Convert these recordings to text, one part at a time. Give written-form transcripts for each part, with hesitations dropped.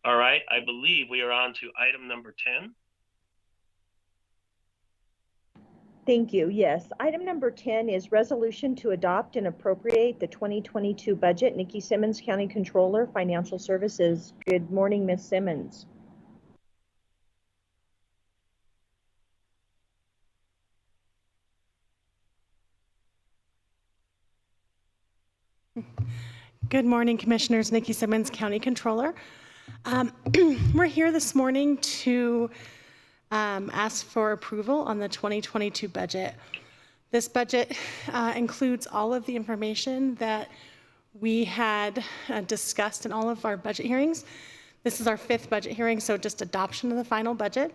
All right, I believe we are on to item number 10. Thank you. Yes. Item number 10 is resolution to adopt and appropriate the 2022 budget. Nikki Simmons, County Controller, Financial Services. Good morning, Ms. Simmons. Good morning, Commissioners. Nikki Simmons, County Controller. We're here this morning to ask for approval on the 2022 budget. This budget includes all of the information that we had discussed in all of our budget hearings. This is our 5th budget hearing, so just adoption of the final budget.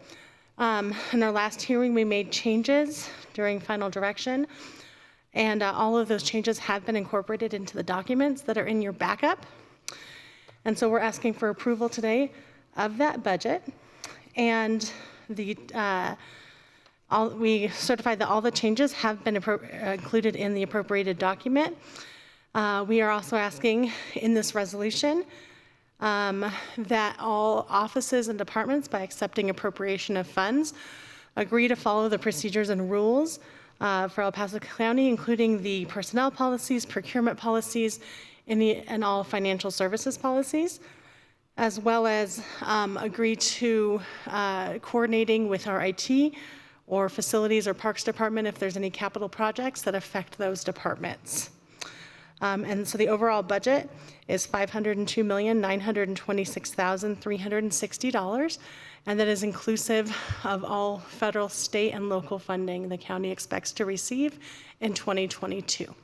In our last hearing, we made changes during final direction, and all of those changes have been incorporated into the documents that are in your backup. And so we're asking for approval today of that budget. And we certified that all the changes have been included in the appropriated document. We are also asking in this resolution that all offices and departments, by accepting appropriation of funds, agree to follow the procedures and rules for El Paso County, including the personnel policies, procurement policies, and all financial services policies, as well as agree to coordinating with our IT or facilities or parks department if there's any capital projects that affect those departments. And so the overall budget is $502,926,360, and that is inclusive of all federal, state, and local funding the county expects to receive in 2022.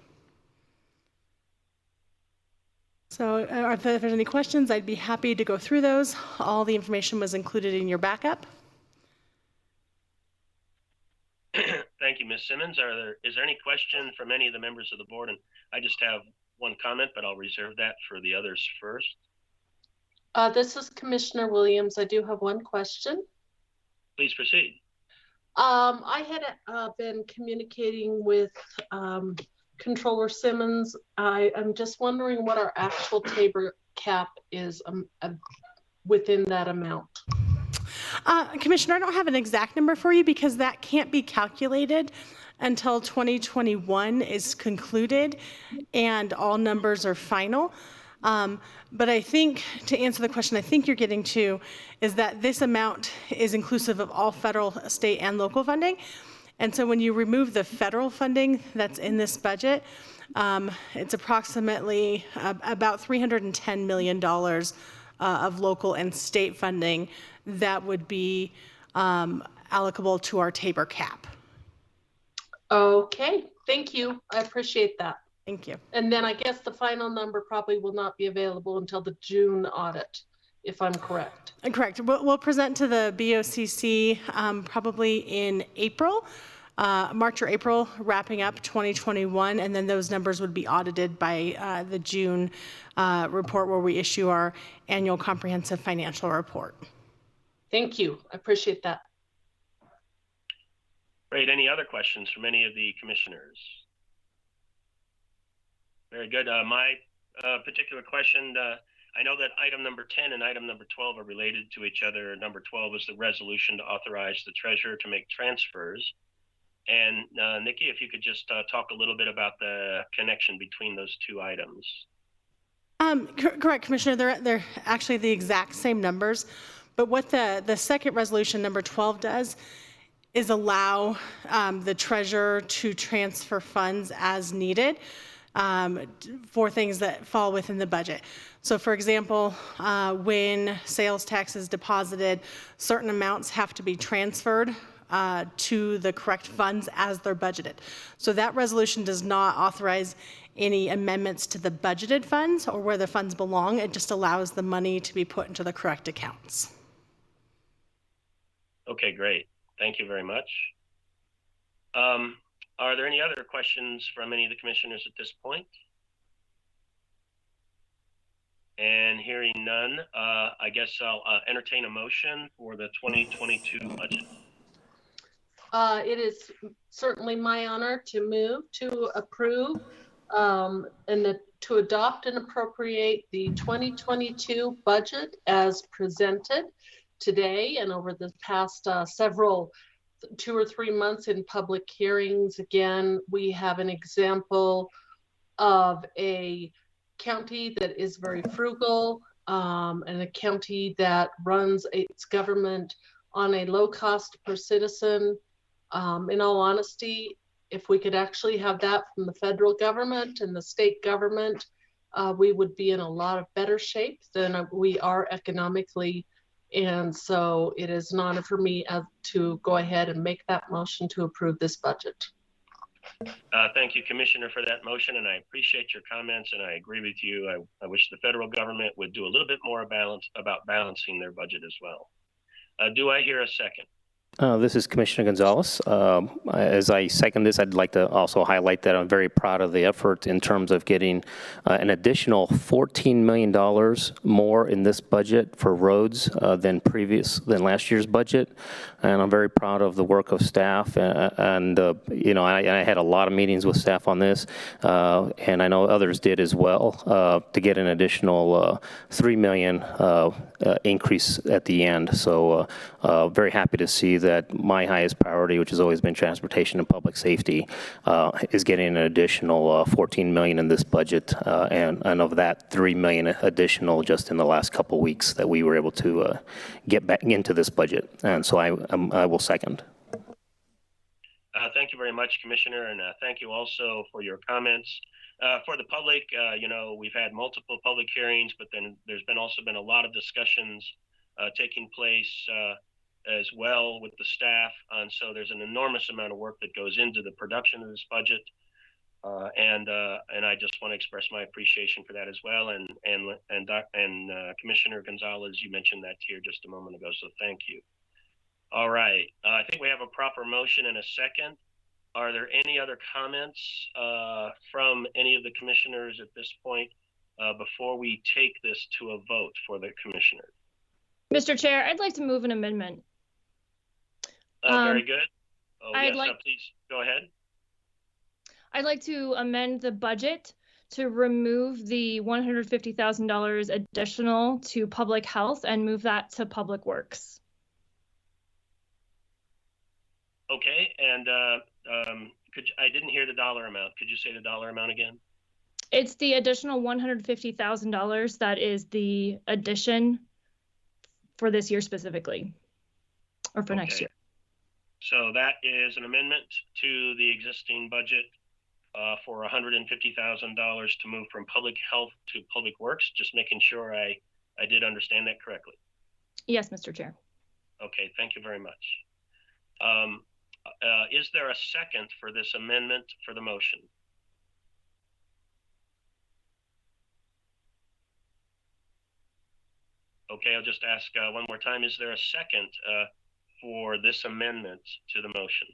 So if there's any questions, I'd be happy to go through those. All the information was included in your backup. Thank you, Ms. Simmons. Is there any question from any of the members of the board? And I just have one comment, but I'll reserve that for the others first. This is Commissioner Williams. I do have one question. Please proceed. I had been communicating with Controller Simmons. I'm just wondering what our actual tabor cap is within that amount. Commissioner, I don't have an exact number for you because that can't be calculated until 2021 is concluded and all numbers are final. But I think, to answer the question I think you're getting to, is that this amount is inclusive of all federal, state, and local funding. And so when you remove the federal funding that's in this budget, it's approximately about $310 million of local and state funding that would be allocable to our tabor cap. Okay, thank you. I appreciate that. Thank you. And then I guess the final number probably will not be available until the June audit, if I'm correct. Correct. We'll present to the BOCC probably in April, March or April, wrapping up 2021, and then those numbers would be audited by the June report where we issue our annual comprehensive financial report. Thank you. I appreciate that. Great. Any other questions from any of the commissioners? Very good. My particular question, I know that item number 10 and item number 12 are related to each other. Number 12 is the resolution to authorize the treasurer to make transfers. And Nikki, if you could just talk a little bit about the connection between those two items. Correct, Commissioner. They're actually the exact same numbers. But what the second resolution, number 12, does is allow the treasurer to transfer funds as needed for things that fall within the budget. So for example, when sales tax is deposited, certain amounts have to be transferred to the correct funds as they're budgeted. So that resolution does not authorize any amendments to the budgeted funds or where the funds belong. It just allows the money to be put into the correct accounts. Okay, great. Thank you very much. Are there any other questions from any of the commissioners at this point? And hearing none, I guess I'll entertain a motion for the 2022 budget. It is certainly my honor to move to approve and to adopt and appropriate the 2022 budget as presented today and over the past several 2 or 3 months in public hearings. Again, we have an example of a county that is very frugal and a county that runs its government on a low cost per citizen. In all honesty, if we could actually have that from the federal government and the state government, we would be in a lot of better shape than we are economically. And so it is an honor for me to go ahead and make that motion to approve this budget. Thank you, Commissioner, for that motion, and I appreciate your comments, and I agree with you. I wish the federal government would do a little bit more about balancing their budget as well. Do I hear a second? This is Commissioner Gonzalez. As I second this, I'd like to also highlight that I'm very proud of the effort in terms of getting an additional $14 million more in this budget for roads than last year's budget. And I'm very proud of the work of staff. And you know, I had a lot of meetings with staff on this, and I know others did as well, to get an additional $3 million increase at the end. So very happy to see that my highest priority, which has always been transportation and public safety, is getting an additional $14 million in this budget, and of that, $3 million additional just in the last couple of weeks that we were able to get back into this budget. And so I will second. Thank you very much, Commissioner, and thank you also for your comments. For the public, you know, we've had multiple public hearings, but then there's also been a lot of discussions taking place as well with the staff, and so there's an enormous amount of work that goes into the production of this budget, and I just want to express my appreciation for that as well. And Commissioner Gonzalez, you mentioned that here just a moment ago, so thank you. All right, I think we have a proper motion and a second. Are there any other comments from any of the commissioners at this point before we take this to a vote for the commissioner? Mr. Chair, I'd like to move an amendment. Very good. Oh, I'd yes, please go ahead. I'd like to amend the budget to remove the $150,000 additional to public health and move that to public works. Okay, and I didn't hear the dollar amount. Could you say the dollar amount again? It's the additional $150,000 that is the addition for this year specifically, or for next year. So that is an amendment to the existing budget for $150,000 to move from public health to public works. Just making sure I did understand that correctly. Yes, Mr. Chair. Okay, thank you very much. Is there a second for this amendment for the motion? Okay, I'll just ask one more time. Is there a second for this amendment to the motion?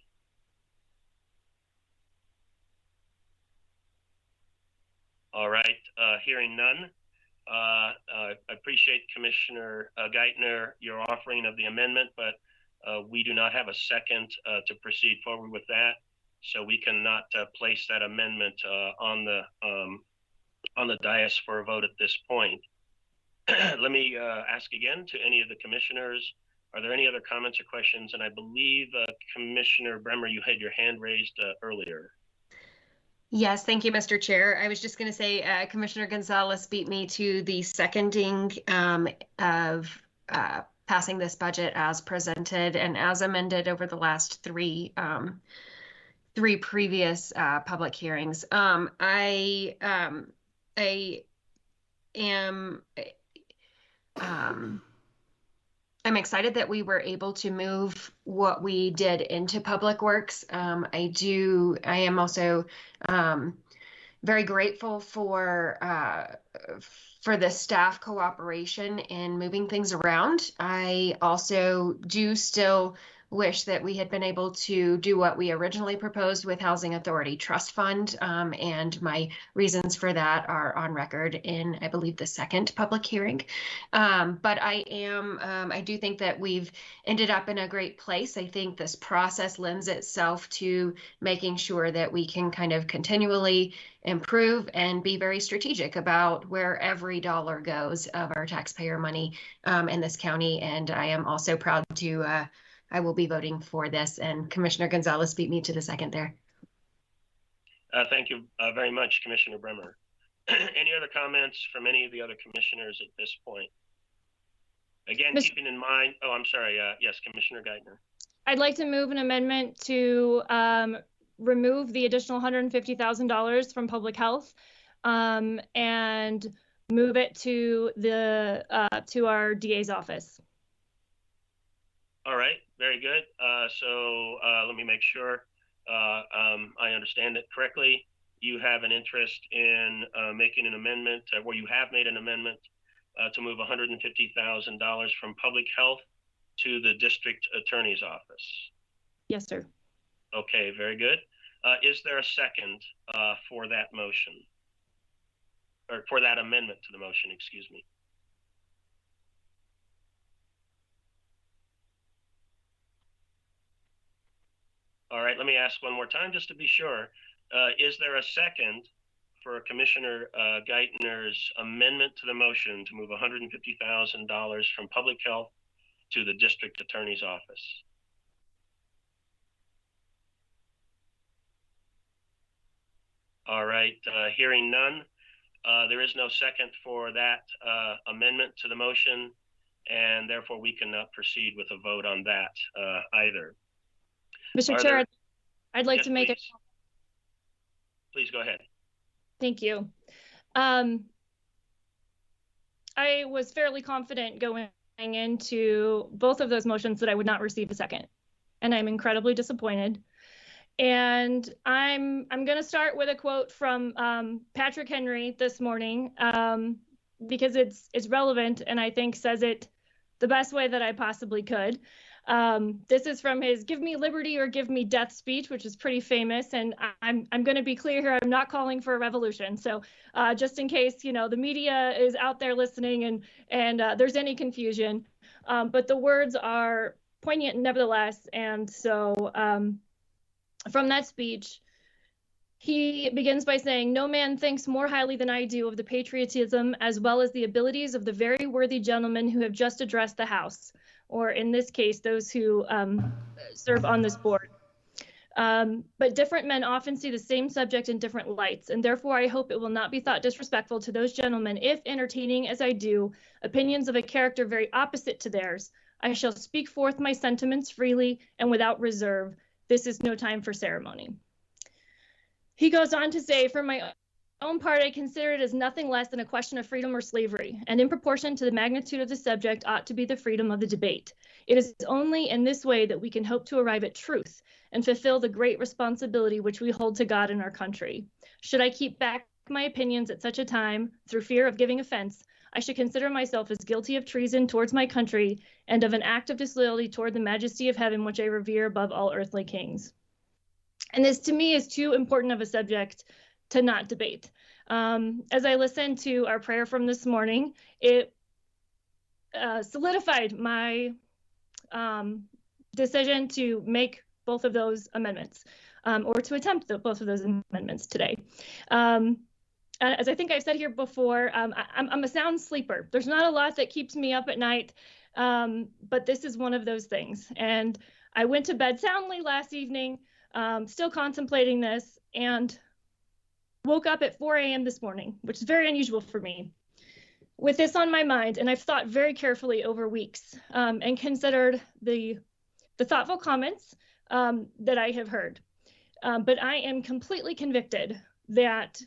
All right, hearing none. I appreciate Commissioner Geithner, your offering of the amendment, but we do not have a second to proceed forward with that. So we cannot place that amendment on the dais for a vote at this point. Let me ask again to any of the commissioners, are there any other comments or questions? And I believe Commissioner Bremer, you had your hand raised earlier. Yes, thank you, Mr. Chair. I was just going to say Commissioner Gonzalez beat me to the seconding of passing this budget as presented and as amended over the last three previous public hearings. I'm excited that we were able to move what we did into public works. I am also very grateful for the staff cooperation in moving things around. I also do still wish that we had been able to do what we originally proposed with Housing Authority Trust Fund. And my reasons for that are on record in, I believe, the second public hearing. But I do think that we've ended up in a great place. I think this process lends itself to making sure that we can kind of continually improve and be very strategic about where every dollar goes of our taxpayer money in this county. And I am also proud to, I will be voting for this, and Commissioner Gonzalez beat me to the second there. Thank you very much, Commissioner Bremer. Any other comments from any of the other commissioners at this point? Again, keeping in mind, oh, I'm sorry. Yes, Commissioner Geithner. I'd like to move an amendment to remove the additional $150,000 from public health and move it to to our DA's office. All right, very good. So let me make sure I understand it correctly. You have an interest in making an amendment, where you have made an amendment to move $150,000 from public health to the district attorney's office. Yes, sir. Okay, very good. Is there a second for that motion? Or for that amendment to the motion, excuse me. All right, let me ask one more time just to be sure. Is there a second for Commissioner Geithner's amendment to the motion to move $150,000 from public health to the district attorney's office? All right, hearing none, there is no second for that amendment to the motion, and therefore we cannot proceed with a vote on that either. Mr. Chair, I'd like to make it. Please go ahead. Thank you. I was fairly confident going into both of those motions that I would not receive a second, and I'm incredibly disappointed. And I'm going to start with a quote from Patrick Henry this morning because it's relevant and I think says it the best way that I possibly could. This is from his "Give me liberty or give me death" speech, which is pretty famous. And I'm going to be clear here. I'm not calling for a revolution. So just in case, you know, the media is out there listening and there's any confusion, but the words are poignant nevertheless. And so from that speech, he begins by saying, "No man thinks more highly than I do of the patriotism as well as the abilities of the very worthy gentlemen who have just addressed the House," or in this case, those who serve on this board. But different men often see the same subject in different lights, and therefore I hope it will not be thought disrespectful to those gentlemen if, entertaining as I do opinions of a character very opposite to theirs, I shall speak forth my sentiments freely and without reserve. This is no time for ceremony. He goes on to say, "For my own part, I consider it as nothing less than a question of freedom or slavery, and in proportion to the magnitude of the subject ought to be the freedom of the debate. It is only in this way that we can hope to arrive at truth and fulfill the great responsibility which we hold to God and our country. Should I keep back my opinions at such a time, through fear of giving offense, I should consider myself as guilty of treason towards my country and of an act of disloyalty toward the majesty of heaven, which I revere above all earthly kings." And this, to me, is too important of a subject to not debate. As I listened to our prayer from this morning, it solidified my decision to make both of those amendments, or to attempt both of those amendments today. As I think I've said here before, I'm a sound sleeper. There's not a lot that keeps me up at night, but this is one of those things. And I went to bed soundly last evening, still contemplating this, and woke up at 4 a.m. this morning, which is very unusual for me, with this on my mind. And I've thought very carefully over weeks and considered the thoughtful comments that I have heard. But I am completely convicted that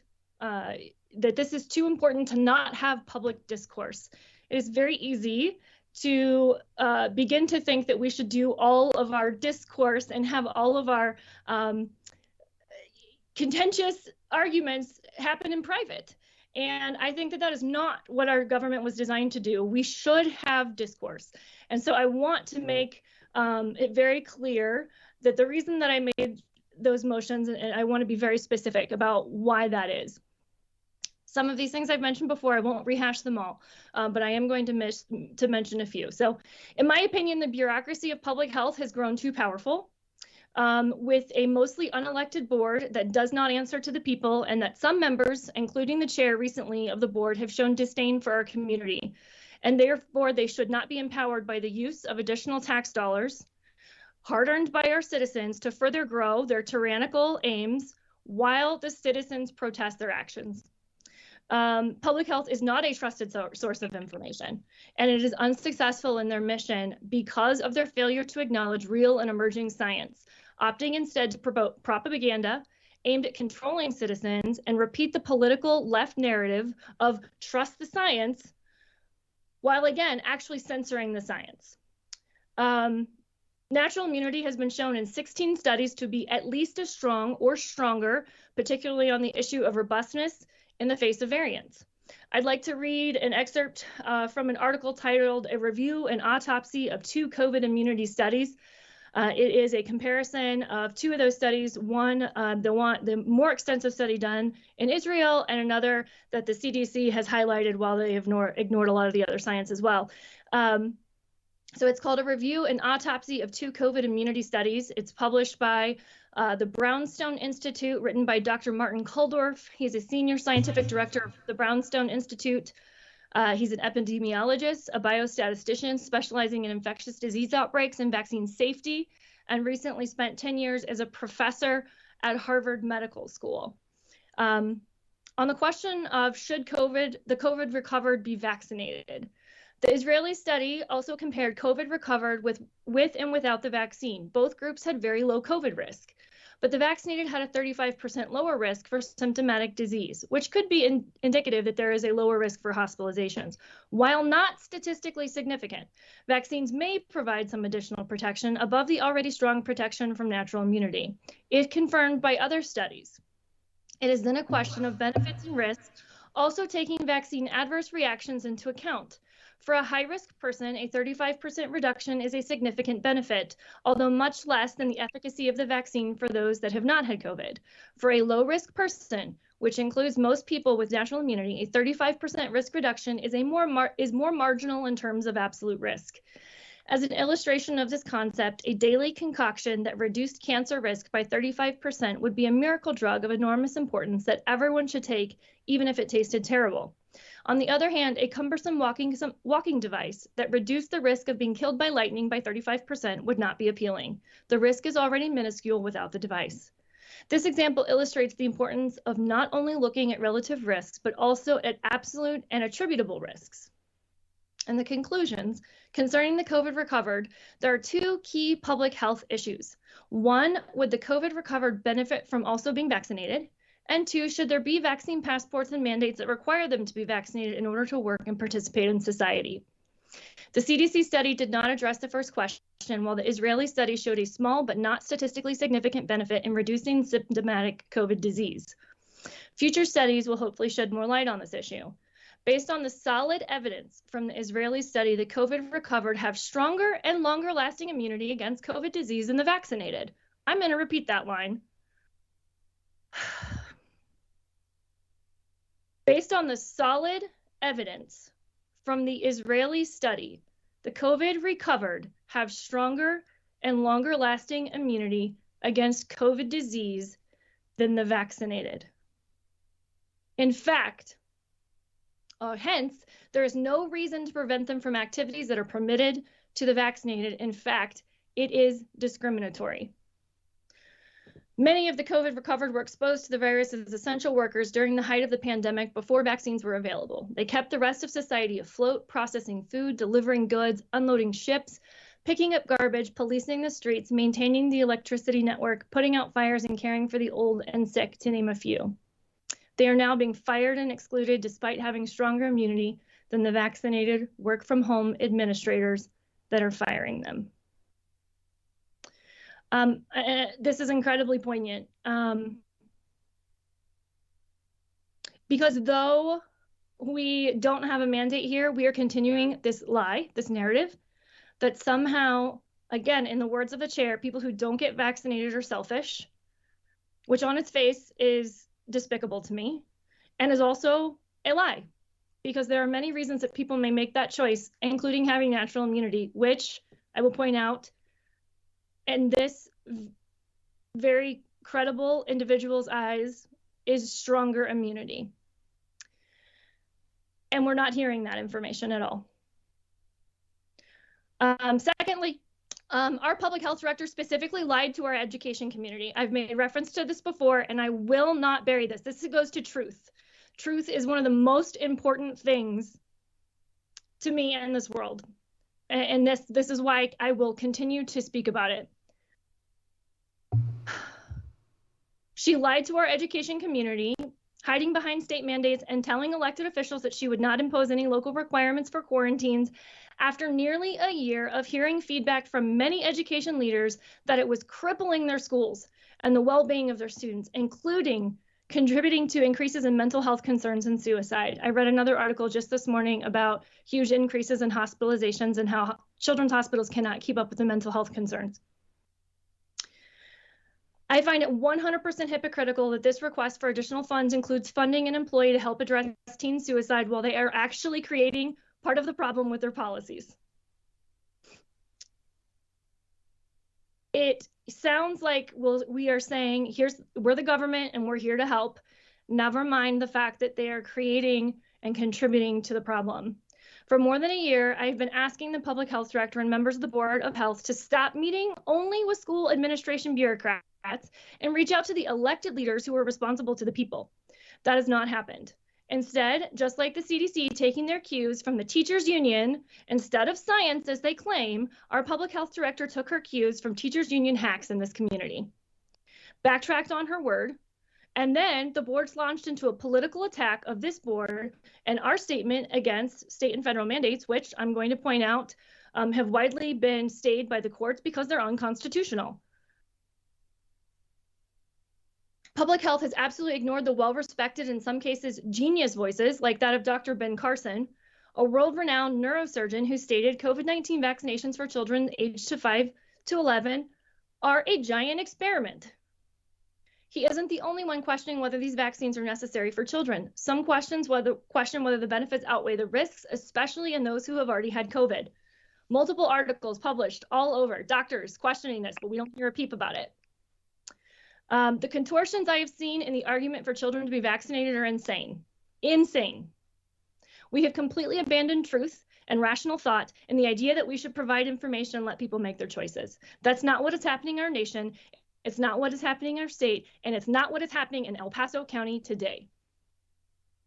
this is too important to not have public discourse. It is very easy to begin to think that we should do all of our discourse and have all of our contentious arguments happen in private. And I think that is not what our government was designed to do. We should have discourse. And so I want to make it very clear that the reason that I made those motions, and I want to be very specific about why that is. Some of these things I've mentioned before, I won't rehash them all, but I am going to mention a few. So in my opinion, the bureaucracy of public health has grown too powerful, with a mostly unelected board that does not answer to the people, and that some members, including the chair recently of the board, have shown disdain for our community. And therefore, they should not be empowered by the use of additional tax dollars, hard-earned by our citizens, to further grow their tyrannical aims while the citizens protest their actions. Public health is not a trusted source of information, and it is unsuccessful in their mission because of their failure to acknowledge real and emerging science, opting instead to promote propaganda aimed at controlling citizens and repeat the political left narrative of trust the science, while again actually censoring the science. Natural immunity has been shown in 16 studies to be at least as strong or stronger, particularly on the issue of robustness in the face of variants. I'd like to read an excerpt from an article titled "A Review and Autopsy of 2 COVID Immunity Studies." It is a comparison of 2 of those studies, one, the more extensive study done in Israel, and another that the CDC has highlighted while they ignored a lot of the other science as well. So it's called "A Review and Autopsy of 2 COVID Immunity Studies." It's published by the Brownstone Institute, written by Dr. Martin Kuldorf. He's a senior scientific director of the Brownstone Institute. He's an epidemiologist, a biostatistician specializing in infectious disease outbreaks and vaccine safety, and recently spent 10 years as a professor at Harvard Medical School. On the question of should the COVID recovered be vaccinated, the Israeli study also compared COVID recovered with and without the vaccine. Both groups had very low COVID risk, but the vaccinated had a 35% lower risk for symptomatic disease, which could be indicative that there is a lower risk for hospitalizations. While not statistically significant, vaccines may provide some additional protection above the already strong protection from natural immunity, if confirmed by other studies. It is then a question of benefits and risks, also taking vaccine adverse reactions into account. For a high-risk person, a 35% reduction is a significant benefit, although much less than the efficacy of the vaccine for those that have not had COVID. For a low-risk person, which includes most people with natural immunity, a 35% risk reduction is more marginal in terms of absolute risk. As an illustration of this concept, a daily concoction that reduced cancer risk by 35% would be a miracle drug of enormous importance that everyone should take, even if it tasted terrible. On the other hand, a cumbersome walking device that reduced the risk of being killed by lightning by 35% would not be appealing. The risk is already minuscule without the device. This example illustrates the importance of not only looking at relative risks, but also at absolute and attributable risks. And the conclusions concerning the COVID recovered, there are 2 key public health issues. 1, would the COVID recovered benefit from also being vaccinated? And 2, should there be vaccine passports and mandates that require them to be vaccinated in order to work and participate in society? The CDC study did not address the first question, while the Israeli study showed a small but not statistically significant benefit in reducing symptomatic COVID disease. Future studies will hopefully shed more light on this issue. Based on the solid evidence from the Israeli study, the COVID recovered have stronger and longer lasting immunity against COVID disease than the vaccinated. I'm going to repeat that line. Based on the solid evidence from the Israeli study, the COVID recovered have stronger and longer lasting immunity against COVID disease than the vaccinated. In fact, hence, there is no reason to prevent them from activities that are permitted to the vaccinated. In fact, it is discriminatory. Many of the COVID recovered were exposed to the virus as essential workers during the height of the pandemic before vaccines were available. They kept the rest of society afloat, processing food, delivering goods, unloading ships, picking up garbage, policing the streets, maintaining the electricity network, putting out fires, and caring for the old and sick, to name a few. They are now being fired and excluded despite having stronger immunity than the vaccinated work-from-home administrators that are firing them. This is incredibly poignant because though we don't have a mandate here, we are continuing this lie, this narrative, that somehow Again, in the words of the chair, people who don't get vaccinated are selfish, which on its face is despicable to me and is also a lie, because there are many reasons that people may make that choice, including having natural immunity, which I will point out in this very credible individual's eyes is stronger immunity. And we're not hearing that information at all. Secondly, our public health director specifically lied to our education community. I've made reference to this before, and I will not bury this. This goes to truth. Truth is one of the most important things to me in this world. And this is why I will continue to speak about it. She lied to our education community, hiding behind state mandates and telling elected officials that she would not impose any local requirements for quarantines after nearly a year of hearing feedback from many education leaders that it was crippling their schools and the well-being of their students, including contributing to increases in mental health concerns and suicide. I read another article just this morning about huge increases in hospitalizations and how children's hospitals cannot keep up with the mental health concerns. I find it 100% hypocritical that this request for additional funds includes funding an employee to help address teen suicide while they are actually creating part of the problem with their policies. It sounds like we are saying, we're the government and we're here to help. Never mind the fact that they are creating and contributing to the problem. For more than a year, I've been asking the public health director and members of the Board of Health to stop meeting only with school administration bureaucrats and reach out to the elected leaders who are responsible to the people. That has not happened. Instead, just like the CDC taking their cues from the teachers union, instead of science as they claim, our public health director took her cues from teachers union hacks in this community. Backtracked on her word, and then the board's launched into a political attack of this board and our statement against state and federal mandates, which I'm going to point out have widely been stayed by the courts because they're unconstitutional. Public health has absolutely ignored the well-respected, in some cases, genius voices like that of Dr. Ben Carson, a world-renowned neurosurgeon who stated COVID-19 vaccinations for children aged 5 to 11 are a giant experiment. He isn't the only one questioning whether these vaccines are necessary for children. Some question whether the benefits outweigh the risks, especially in those who have already had COVID. Multiple articles published all over, doctors questioning this, but we don't hear a peep about it. The contortions I have seen in the argument for children to be vaccinated are insane. Insane. We have completely abandoned truth and rational thought in the idea that we should provide information and let people make their choices. That's not what is happening in our nation. It's not what is happening in our state, and it's not what is happening in El Paso County today.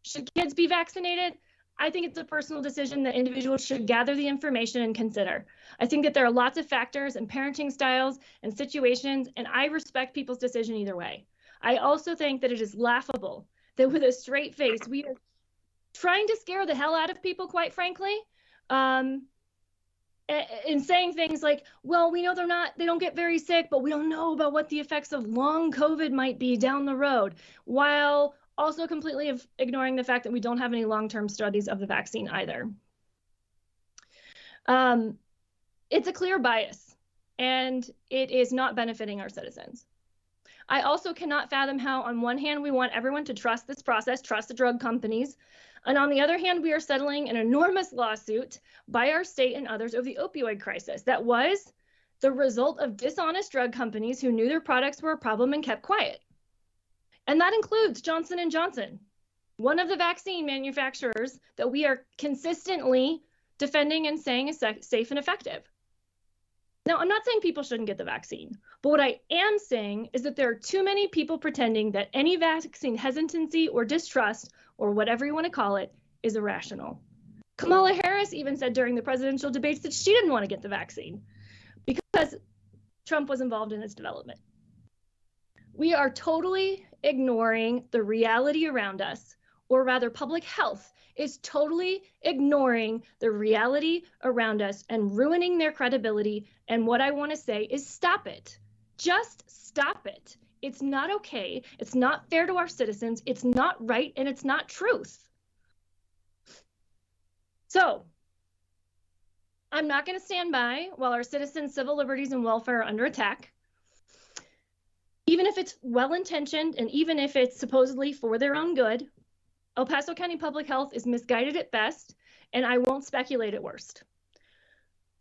Should kids be vaccinated? I think it's a personal decision that individuals should gather the information and consider. I think that there are lots of factors and parenting styles and situations, and I respect people's decision either way. I also think that it is laughable that with a straight face, we are trying to scare the hell out of people, quite frankly, in saying things like, well, we know they don't get very sick, but we don't know about what the effects of long COVID might be down the road, while also completely ignoring the fact that we don't have any long-term studies of the vaccine either. It's a clear bias, and it is not benefiting our citizens. I also cannot fathom how, on one hand, we want everyone to trust this process, trust the drug companies, and on the other hand, we are settling an enormous lawsuit by our state and others over the opioid crisis that was the result of dishonest drug companies who knew their products were a problem and kept quiet. And that includes Johnson & Johnson, one of the vaccine manufacturers that we are consistently defending and saying is safe and effective. Now, I'm not saying people shouldn't get the vaccine, but what I am saying is that there are too many people pretending that any vaccine hesitancy or distrust, or whatever you want to call it, is irrational. Kamala Harris even said during the presidential debates that she didn't want to get the vaccine because Trump was involved in its development. We are totally ignoring the reality around us, or rather public health is totally ignoring the reality around us and ruining their credibility. And what I want to say is stop it. Just stop it. It's not okay. It's not fair to our citizens. It's not right, and it's not truth. So I'm not going to stand by while our citizens' civil liberties and welfare are under attack. Even if it's well-intentioned and even if it's supposedly for their own good, El Paso County Public Health is misguided at best, and I won't speculate at worst.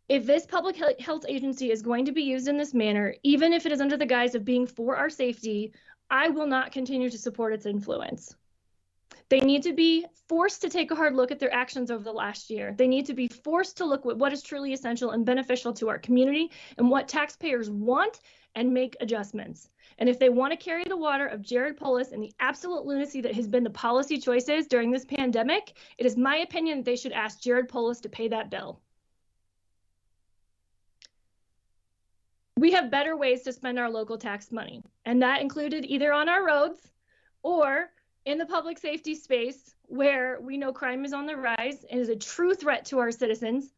If this public health agency is going to be used in this manner, even if it is under the guise of being for our safety, I will not continue to support its influence. They need to be forced to take a hard look at their actions over the last year. They need to be forced to look at what is truly essential and beneficial to our community and what taxpayers want and make adjustments. And if they want to carry the water of Jared Polis and the absolute lunacy that has been the policy choices during this pandemic, it is my opinion that they should ask Jared Polis to pay that bill. We have better ways to spend our local tax money, and that included either on our roads or in the public safety space where we know crime is on the rise and is a true threat to our citizens,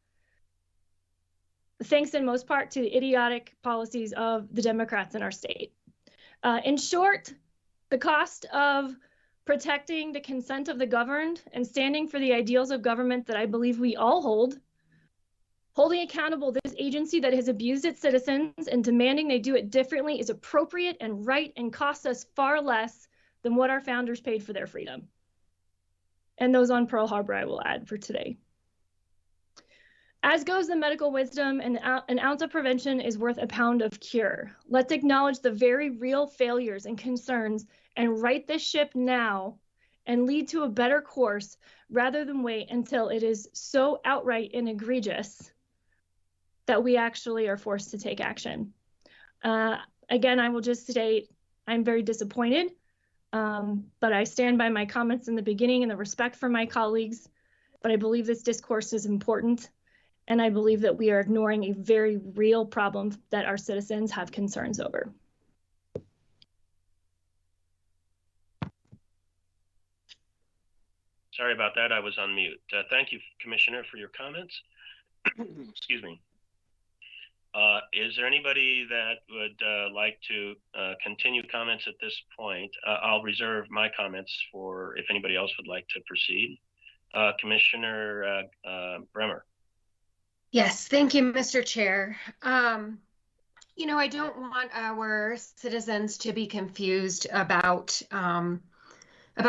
thanks in most part to the idiotic policies of the Democrats in our state. In short, the cost of protecting the consent of the governed and standing for the ideals of government that I believe we all hold, holding accountable this agency that has abused its citizens and demanding they do it differently is appropriate and right and costs us far less than what our founders paid for their freedom. And those on Pearl Harbor, I will add for today. As goes the medical wisdom, an ounce of prevention is worth a pound of cure. Let's acknowledge the very real failures and concerns and right this ship now and lead to a better course rather than wait until it is so outright and egregious that we actually are forced to take action. Again, I will just state I'm very disappointed, but I stand by my comments in the beginning and the respect for my colleagues, but I believe this discourse is important, and I believe that we are ignoring a very real problem that our citizens have concerns over. Sorry about that, I was on mute. Thank you, Commissioner, for your comments. Excuse me. Is there anybody that would like to continue comments at this point? I'll reserve my comments for if anybody else would like to proceed. Commissioner Bremer. Yes, thank you, Mr. Chair. You know, I don't want our citizens to be confused about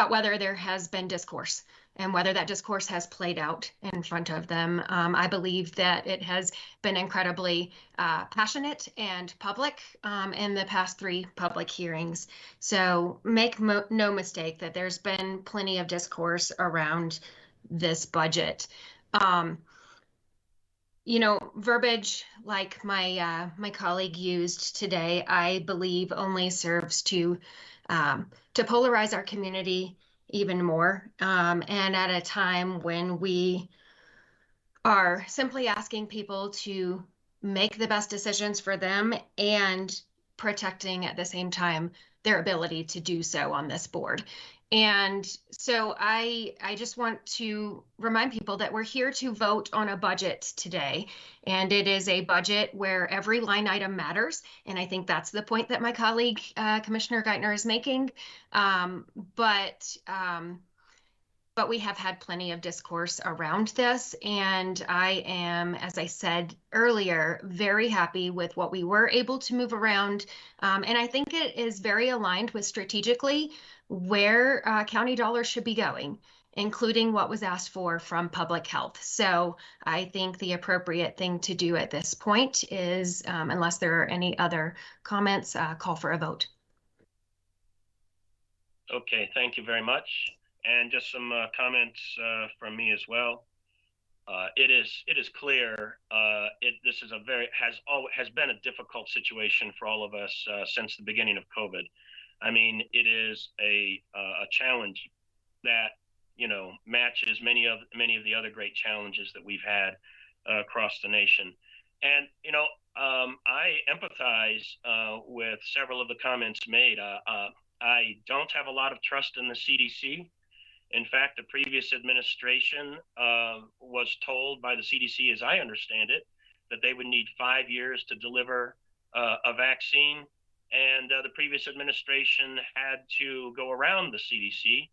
whether there has been discourse and whether that discourse has played out in front of them. I believe that it has been incredibly passionate and public in the past 3 public hearings. So make no mistake that there's been plenty of discourse around this budget. You know, verbiage like my colleague used today, I believe only serves to polarize our community even more. And at a time when we are simply asking people to make the best decisions for them and protecting at the same time their ability to do so on this board. And so I just want to remind people that we're here to vote on a budget today. And it is a budget where every line item matters. And I think that's the point that my colleague, Commissioner Geithner, is making. But we have had plenty of discourse around this. And I am, as I said earlier, very happy with what we were able to move around. And I think it is very aligned with strategically where county dollars should be going, including what was asked for from public health. So I think the appropriate thing to do at this point is, unless there are any other comments, call for a vote. Okay, thank you very much. And just some comments from me as well. It is clear this is has been a difficult situation for all of us since the beginning of COVID. I mean, it is a challenge that, you know, matches many of the other great challenges that we've had across the nation. And, you know, I empathize with several of the comments made. I don't have a lot of trust in the CDC. In fact, the previous administration was told by the CDC, as I understand it, that they would need 5 years to deliver a vaccine. And the previous administration had to go around the CDC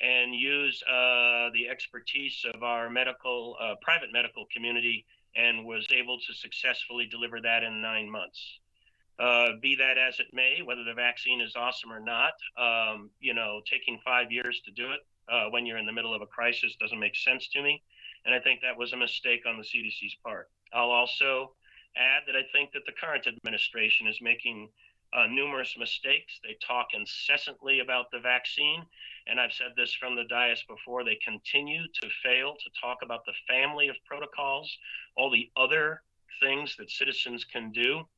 and use the expertise of our private medical community and was able to successfully deliver that in 9 months. Be that as it may, whether the vaccine is awesome or not, taking 5 years to do it when you're in the middle of a crisis doesn't make sense to me. And I think that was a mistake on the CDC's part. I'll also add that I think that the current administration is making numerous mistakes. They talk incessantly about the vaccine. And I've said this from the dais before, they continue to fail to talk about the family of protocols, all the other things that citizens can do.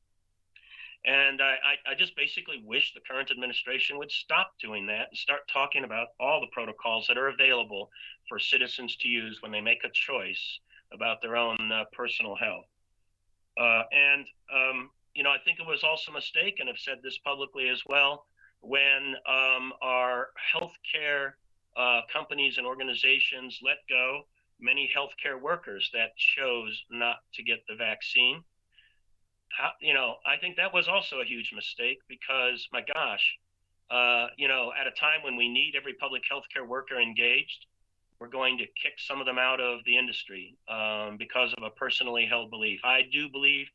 And I just basically wish the current administration would stop doing that and start talking about all the protocols that are available for citizens to use when they make a choice about their own personal health. I think it was also a mistake, and I've said this publicly as well, when our healthcare companies and organizations let go many healthcare workers that chose not to get the vaccine. I think that was also a huge mistake because, my gosh, at a time when we need every public healthcare worker engaged, we're going to kick some of them out of the industry because of a personally held belief. I do believe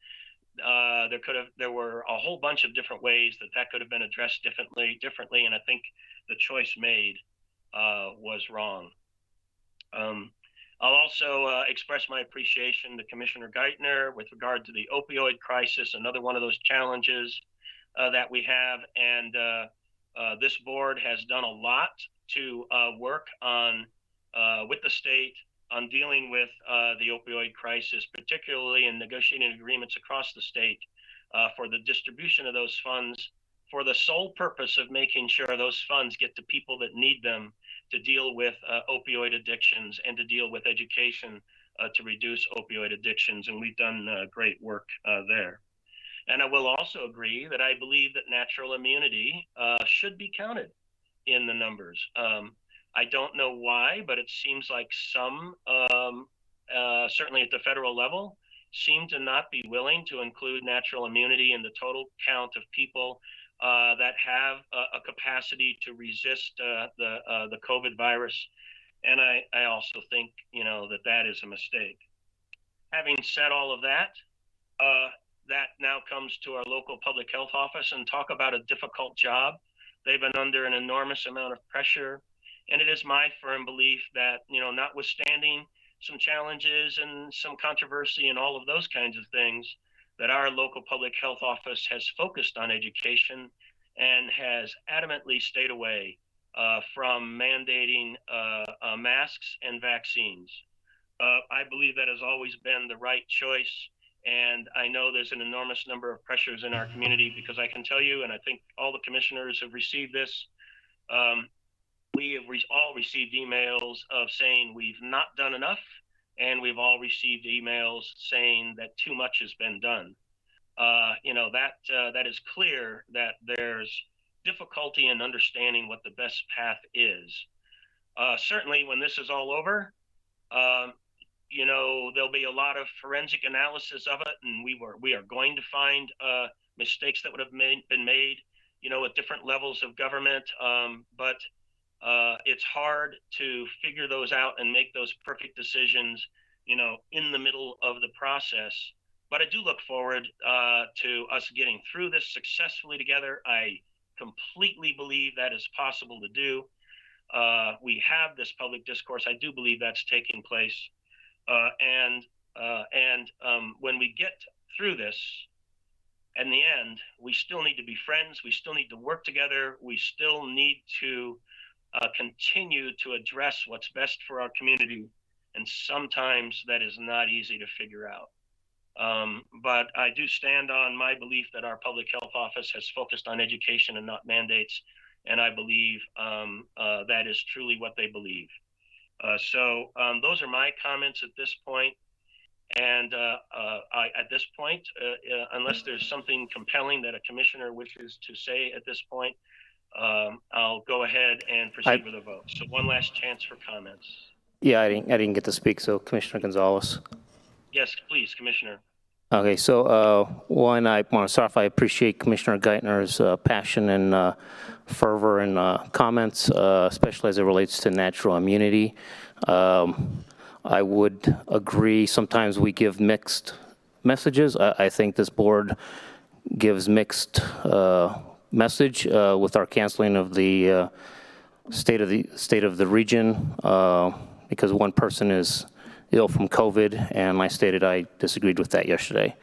there were a whole bunch of different ways that could have been addressed differently, and I think the choice made was wrong. I'll also express my appreciation to Commissioner Geithner with regard to the opioid crisis, another one of those challenges that we have. And this board has done a lot to work on with the state on dealing with the opioid crisis, particularly in negotiating agreements across the state for the distribution of those funds for the sole purpose of making sure those funds get to people that need them to deal with opioid addictions and to deal with education to reduce opioid addictions. And we've done great work there. And I will also agree that I believe that natural immunity should be counted in the numbers. I don't know why, but it seems like some, certainly at the federal level, seem to not be willing to include natural immunity in the total count of people that have a capacity to resist the COVID virus. And I also think, that is a mistake. Having said all of that, that now comes to our local public health office and talk about a difficult job. They've been under an enormous amount of pressure. And it is my firm belief that, notwithstanding some challenges and some controversy and all of those kinds of things, that our local public health office has focused on education and has adamantly stayed away from mandating masks and vaccines. I believe that has always been the right choice. And I know there's an enormous number of pressures in our community because I can tell you, and I think all the commissioners have received this, we have all received emails of saying we've not done enough, and we've all received emails saying that too much has been done. That is clear that there's difficulty in understanding what the best path is. Certainly when this is all over, there'll be a lot of forensic analysis of it, and we are going to find mistakes that would have been made, at different levels of government. But it's hard to figure those out and make those perfect decisions, in the middle of the process. But I do look forward to us getting through this successfully together. I completely believe that is possible to do. We have this public discourse. I do believe that's taking place. And when we get through this, in the end, we still need to be friends. We still need to work together. We still need to continue to address what's best for our community. And sometimes that is not easy to figure out. But I do stand on my belief that our public health office has focused on education and not mandates. And I believe that is truly what they believe. So those are my comments at this point. And at this point, unless there's something compelling that a commissioner wishes to say at this point, I'll go ahead and proceed with a vote. So one last chance for comments. Yeah, I didn't get to speak, so Commissioner Gonzalez. Yes, please, Commissioner. Okay, so one, I want to start off, I appreciate Commissioner Geithner's passion and fervor and comments, especially as it relates to natural immunity. I would agree, sometimes we give mixed messages. I think this board gives mixed message with our canceling of the state of the region because one person is ill from COVID, and I stated I disagreed with that yesterday.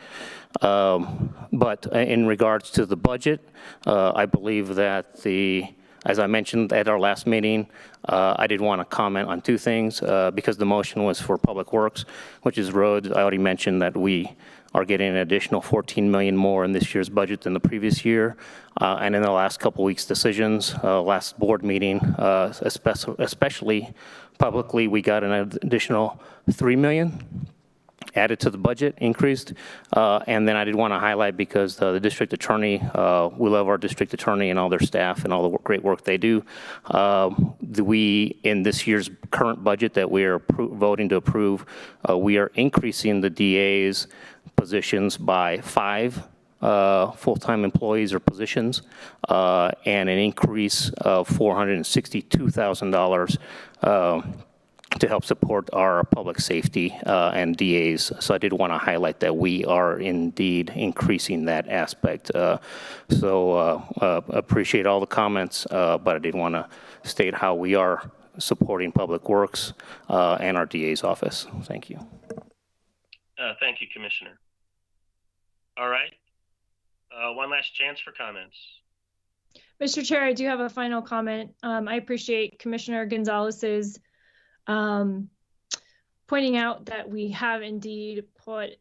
But in regards to the budget, I believe that as I mentioned at our last meeting, I did want to comment on two things because the motion was for Public Works, which is roads. I already mentioned that we are getting an additional 14 million more in this year's budget than the previous year. And in the last couple weeks' decisions, last board meeting, especially publicly, we got an additional 3 million added to the budget, increased. And then I did want to highlight, because the district attorney, we love our district attorney and all their staff and all the great work they do. We, in this year's current budget that we are voting to approve, we are increasing the DA's positions by 5 full-time employees or positions, and an increase of $462,000 to help support our public safety and DAs. So I did want to highlight that we are indeed increasing that aspect. Appreciate all the comments, but I did want to state how we are supporting Public Works and our DA's office. Thank you. Thank you, Commissioner. All right. One last chance for comments. Mr. Chair, I do have a final comment. I appreciate Commissioner Gonzalez's pointing out that we have indeed put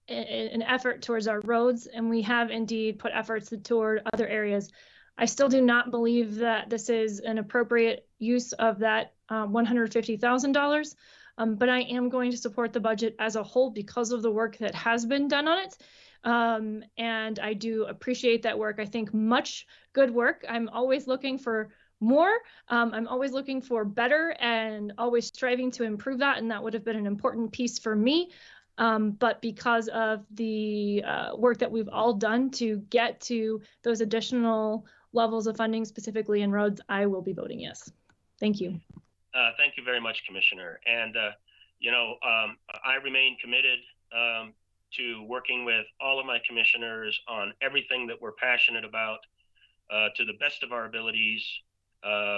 an effort towards our roads, and we have indeed put efforts toward other areas. I still do not believe that this is an appropriate use of that $150,000, but I am going to support the budget as a whole because of the work that has been done on it. And I do appreciate that work. I think much good work. I'm always looking for more. I'm always looking for better and always striving to improve that. And that would have been an important piece for me. But because of the work that we've all done to get to those additional levels of funding, specifically in roads, I will be voting yes. Thank you. Thank you very much, Commissioner. And, I remain committed to working with all of my commissioners on everything that we're passionate about to the best of our abilities,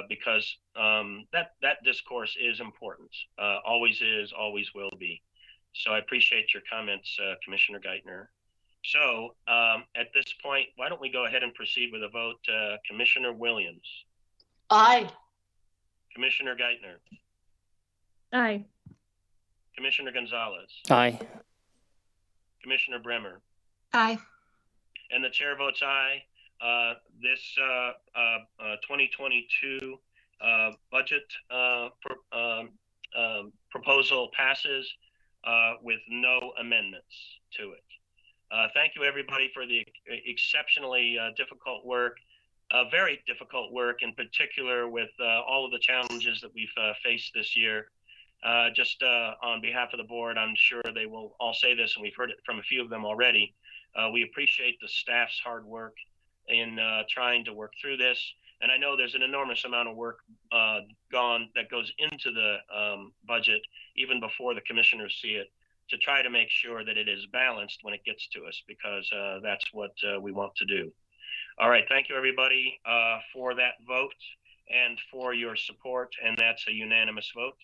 because that discourse is important, always is, always will be. So I appreciate your comments, Commissioner Geithner. So at this point, why don't we go ahead and proceed with a vote? Commissioner Williams. Aye. Commissioner Geithner. Aye. Commissioner Gonzalez. Aye. Commissioner Bremer. Aye. And the chair votes aye. This 2022 budget proposal passes with no amendments to it. Thank you, everybody, for the exceptionally difficult work, very difficult work, in particular with all of the challenges that we've faced this year. Just on behalf of the board, I'm sure they will all say this, and we've heard it from a few of them already. We appreciate the staff's hard work in trying to work through this. And I know there's an enormous amount of work that goes into the budget, even before the commissioners see it, to try to make sure that it is balanced when it gets to us, because that's what we want to do. All right, thank you, everybody, for that vote and for your support, and that's a unanimous vote.